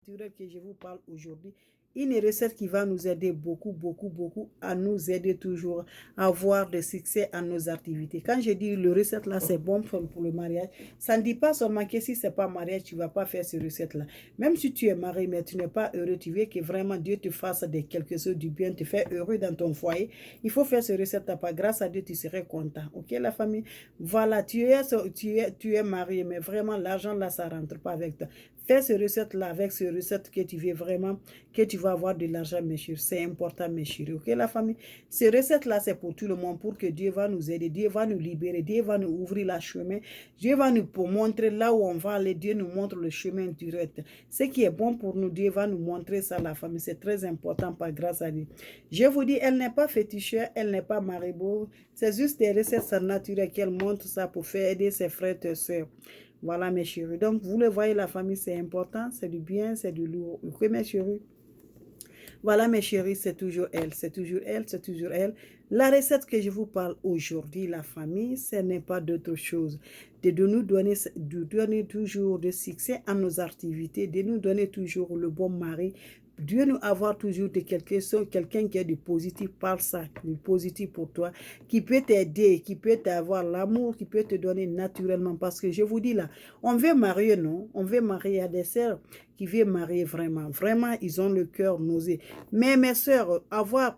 Que je vous parle aujourd'hui, une recette qui va nous aider beaucoup à nous aider toujours à avoir de succès à nos activités. Quand je dis le recette là, c'est bon pour le mariage, ça ne dit pas seulement que si c'est pas mariage, tu vas pas faire ce recette là. Même si tu es marié, mais tu n'es pas heureux, tu veux que vraiment Dieu te fasse de quelque chose du bien, te fait heureux dans ton foyer, il faut faire ce recette là. Grâce à Dieu, tu serais content. Ok, la famille? Voilà, tu es marié, mais vraiment l'argent là, ça rentre pas avec toi. Fais ce recette-là avec ce recette que tu veux vraiment, que tu vas avoir de l'argent, mes chéris. C'est important, mes chéris. Ok, la famille? Ce recette-là, c'est pour tout le monde, pour que Dieu va nous aider, Dieu va nous libérer, Dieu va nous ouvrir le chemin, Dieu va nous montrer là où on va aller, Dieu nous montre le chemin direct. Ce qui est bon pour nous, Dieu va nous montrer ça, la famille. C'est très important, par grâce à Dieu. Je vous dis, elle n'est pas féticheur, elle n'est pas maribo. C'est juste des recettes naturelles qu'elle montre ça pour faire aider ses frères et sœurs. Voilà mes chéris. Donc, vous le voyez, la famille, c'est important, c'est du bien, c'est du lourd. Ok, mes chéris? Voilà mes chéris, c'est toujours elle, c'est toujours elle, c'est toujours elle. La recette que je vous parle aujourd'hui, la famille, ce n'est pas d'autre chose. De nous donner toujours de succès à nos activités, de nous donner toujours le bon mari, Dieu nous avoir toujours de quelqu'un qui est du positif par ça, du positif pour toi, qui peut t'aider, qui peut t'avoir l'amour, qui peut te donner naturellement. Parce que je vous dis là, on veut marier, non? On veut marier à des sœurs qui veulent marier vraiment. Vraiment, ils ont le cœur nausé. Mais mes sœurs,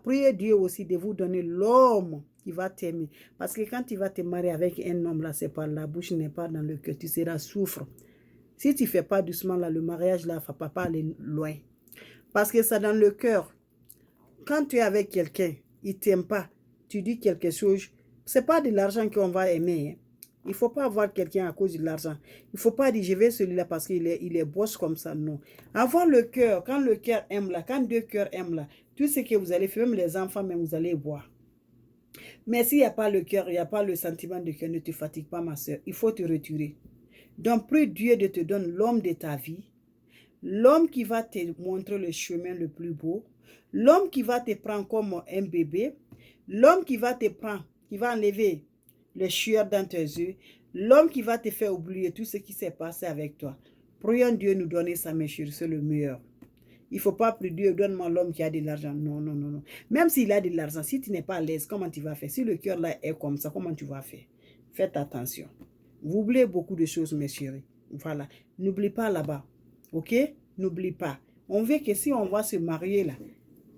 priez Dieu aussi de vous donner l'homme qui va t'aimer. Parce que quand tu vas te marier avec un homme, là, c'est pas la bouche, n'est pas dans le cœur, tu seras souffre. Si tu ne fais pas doucement, là, le mariage, là, ne va pas aller loin. Parce que c'est dans le cœur. Quand tu es avec quelqu'un, il ne t'aime pas, tu dis quelque chose, ce n'est pas de l'argent qu'on va aimer. Hein. Il ne faut pas avoir quelqu'un à cause de l'argent. Il ne faut pas dire, je vais celui-là parce qu'il est boss comme ça. Non. Avoir le cœur, quand le cœur aime là, quand deux cœurs aiment là, tout ce que vous allez faire, même les enfants, même vous allez voir. Mais s'il n'y a pas le cœur, il n'y a pas le sentiment de cœur, ne te fatigue pas, ma soeur. Il faut te retirer. Donc, prie Dieu de te donner l'homme de ta vie, l'homme qui va te montrer le chemin le plus beau, l'homme qui va te prendre comme un bébé, l'homme qui va te prendre, qui va enlever les sueurs dans tes yeux, l'homme qui va te faire oublier tout ce qui s'est passé avec toi. Prions Dieu nous donner ça, mes chéris, c'est le meilleur. Il ne faut pas prier Dieu, donne-moi l'homme qui a de l'argent. Non, non, non, non. Même s'il a de l'argent, si tu n'es pas à l'aise, comment tu vas faire? Si le cœur là est comme ça, comment tu vas faire? Faites attention. Vous oubliez beaucoup de choses, mes chéris. Voilà. N'oublie pas là-bas. Ok? N'oublie pas. On veut que si on va se marier là,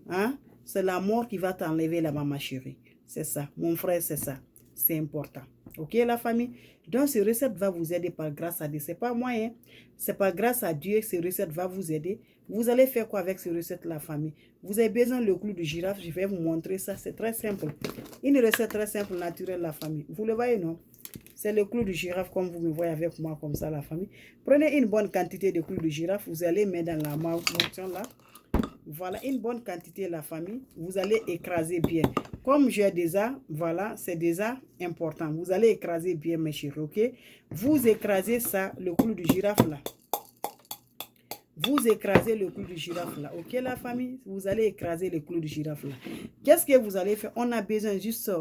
hein, c'est la mort qui va t'enlever là-bas, ma chérie. C'est ça. Mon frère, c'est ça. C'est important. Ok, la famille? Donc, ce recette va vous aider par grâce à Dieu. Ce n'est pas moi, hein? C'est par grâce à Dieu que ce recette va vous aider. Vous allez faire quoi avec ce recette, la famille? Vous avez besoin de clou de girafe. Je vais vous montrer ça. C'est très simple. Une recette très simple, naturelle, la famille. Vous le voyez, non? C'est le clou de girafe comme vous me voyez avec moi comme ça, la famille. Prenez une bonne quantité de clou de girafe. Vous allez mettre dans la motion là. Voilà, une bonne quantité, la famille. Vous allez écraser bien. Comme j'ai déjà, voilà, c'est déjà important. Vous allez écraser bien, mes chéris, ok? Vous écrasez ça, le clou de girafe là. Vous écrasez le clou de girafe là, ok, la famille? Vous allez écraser le clou de girafe là. Qu'est-ce que vous allez faire? On a besoin juste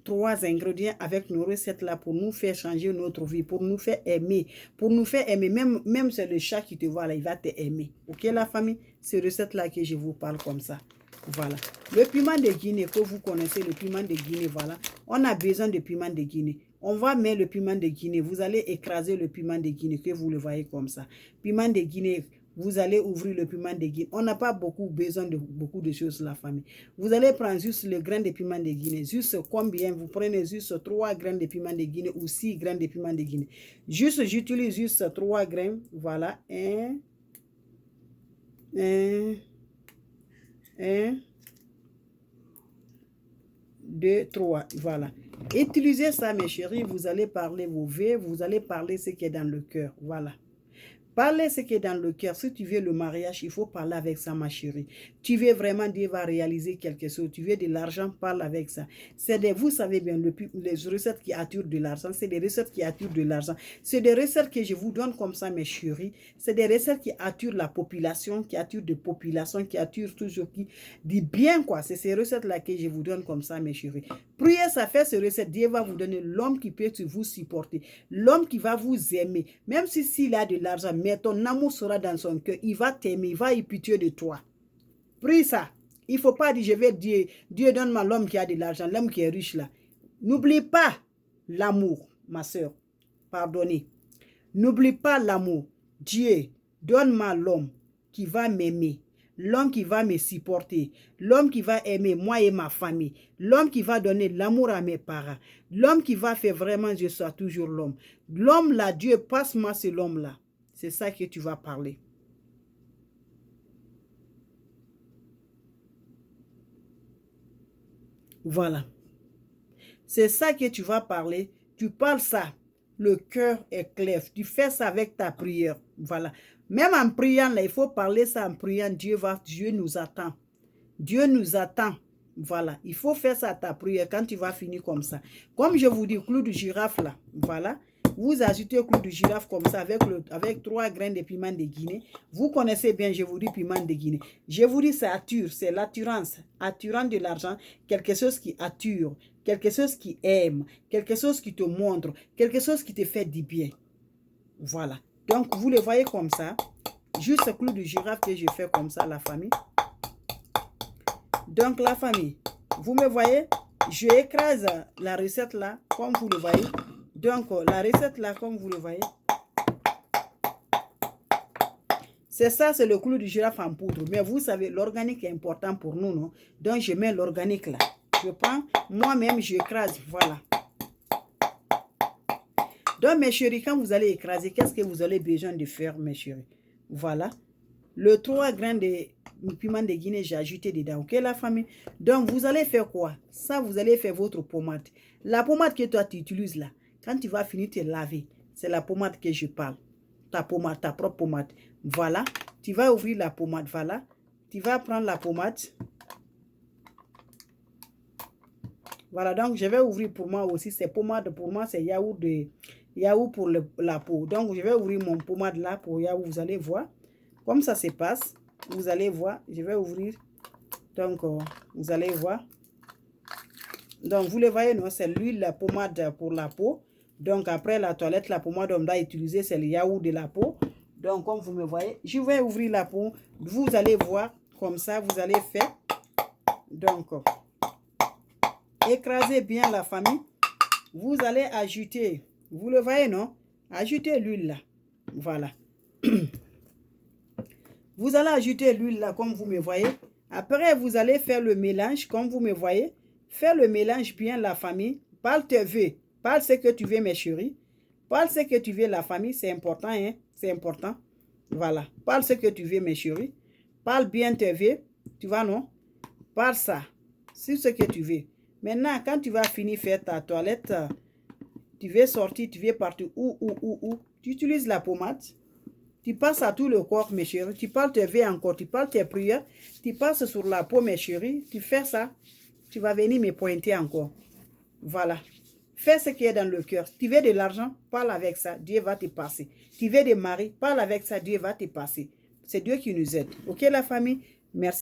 3 ingrédients avec nos recettes là pour nous faire changer notre vie, pour nous faire aimer, même c'est le chat qui te voit là, il va te aimer. Ok, la famille? C'est recette là que je vous parle comme ça. Voilà. Le piment de Guinée, que vous connaissez, le piment de Guinée, voilà. On a besoin de piment de Guinée. On va mettre le piment de Guinée. Vous allez écraser le piment de Guinée, que vous le voyez comme ça. Piment de Guinée, vous allez ouvrir le piment de Guinée. On n'a pas besoin de beaucoup de choses, la famille. Vous allez prendre juste le grain de piment de Guinée. Juste combien? Vous prenez juste 3 grains de piment de Guinée ou 6 grains de piment de Guinée. Juste, j'utilise juste 3 grains. Voilà. 1, 2, 3. Voilà. Utilisez ça, mes chéris. Vous allez parler vos vœux. Vous allez parler ce qui est dans le cœur. Voilà. Parlez ce qui est dans le cœur. Si tu veux le mariage, il faut parler avec ça, ma chérie. Tu veux vraiment, Dieu va réaliser quelque chose. Tu veux de l'argent, parle avec ça. Vous savez bien, les recettes qui attirent de l'argent, c'est des recettes qui attirent de l'argent. C'est des recettes que je vous donne comme ça, mes chéris. C'est des recettes qui attirent la population, qui attirent de population, qui attirent toujours, qui dit bien, quoi. C'est ces recettes-là que je vous donne comme ça, mes chéris. Priez ça, fait ces recettes. Dieu va vous donner l'homme qui peut vous supporter. L'homme qui va vous aimer. Même s'il a de l'argent, mais ton amour sera dans son cœur. Il va t'aimer, il va y pitié de toi. Prie ça. Il ne faut pas dire, je vais dire, Dieu donne-moi l'homme qui a de l'argent, l'homme qui est riche là. N'oublie pas l'amour, ma soeur. Pardonnez. N'oublie pas l'amour. Dieu, donne-moi l'homme qui va m'aimer, l'homme qui va me supporter, l'homme qui va aimer moi et ma famille, l'homme qui va donner l'amour à mes parents, l'homme qui va faire vraiment je sois toujours l'homme. L'homme là, Dieu, passe-moi ce l'homme-là. C'est ça que tu vas parler. Voilà. C'est ça que tu vas parler. Tu parles ça. Le cœur est clair. Tu fais ça avec ta prière. Voilà. Même en priant, là, il faut parler ça en priant. Dieu nous attend. Dieu nous attend. Voilà. Il faut faire ça à ta prière quand tu vas finir comme ça. Comme je vous dis, clou de girafe là. Voilà. Vous ajoutez clou de girafe comme ça avec 3 grains de piment de Guinée. Vous connaissez bien, je vous dis, piment de Guinée. Je vous dis, ça attire, c'est l'attirance. Attirant de l'argent, quelque chose qui attire, quelque chose qui aime, quelque chose qui te montre, quelque chose qui te fait du bien. Voilà. Donc, vous le voyez comme ça. Juste ce clou de girafe que je fais comme ça, la famille. Donc, la famille, vous me voyez, je écrase la recette là, comme vous le voyez. Donc, la recette là, comme vous le voyez, c'est ça, c'est le clou de girafe en poudre. Mais vous savez, l'organique est important pour nous, non? Donc, je mets l'organique là. Je prends, moi-même, j'écrase, voilà. Donc, mes chéris, quand vous allez écraser, qu'est-ce que vous avez besoin de faire, mes chéris? Voilà. Le 3 grains de piment de Guinée, j'ai ajouté dedans. Ok, la famille? Donc, vous allez faire quoi? Ça, vous allez faire votre pommade. La pommade que toi, tu utilises là, quand tu vas finir de te laver, c'est la pommade que je parle. Ta pommade, ta propre pommade. Voilà. Tu vas ouvrir la pommade. Voilà. Tu vas prendre la pommade. Voilà. Donc, je vais ouvrir pour moi aussi. C'est pommade. Pour moi, c'est yaourt pour la peau. Donc, je vais ouvrir mon pommade là pour yaourt. Vous allez voir. Comme ça se passe. Vous allez voir. Je vais ouvrir. Donc, vous allez voir. Donc, vous le voyez, non? C'est l'huile, la pommade pour la peau. Donc, après la toilette, la pommade on doit utiliser, c'est le yaourt de la peau. Donc, comme vous me voyez, je vais ouvrir la peau. Vous allez voir, comme ça, vous allez faire. Donc, écrasez bien la famille. Vous allez ajouter, vous le voyez, non? Ajoutez l'huile là. Voilà. Vous allez ajouter l'huile là, comme vous me voyez. Après, vous allez faire le mélange, comme vous me voyez. Fais le mélange bien, la famille. Parle tes vœux. Parle ce que tu veux, mes chéris. Parle ce que tu veux, la famille. C'est important, hein. C'est important. Voilà. Parle ce que tu veux, mes chéris. Parle bien tes vœux. Tu vois, non? Parle ça. C'est ce que tu veux. Maintenant, quand tu vas finir faire ta toilette, tu veux sortir, tu veux partir où. Tu utilises la pommade. Tu passes à tout le corps, mes chéris. Tu parles tes vœux encore. Tu parles tes prières. Tu passes sur la peau, mes chéris. Tu fais ça. Tu vas venir me pointer encore. Voilà. Fais ce qui est dans le cœur. Tu veux de l'argent, parle avec ça. Dieu va te passer. Tu veux des maris, parle avec ça. Dieu va te passer. C'est Dieu qui nous aide. Ok, la famille? Merci.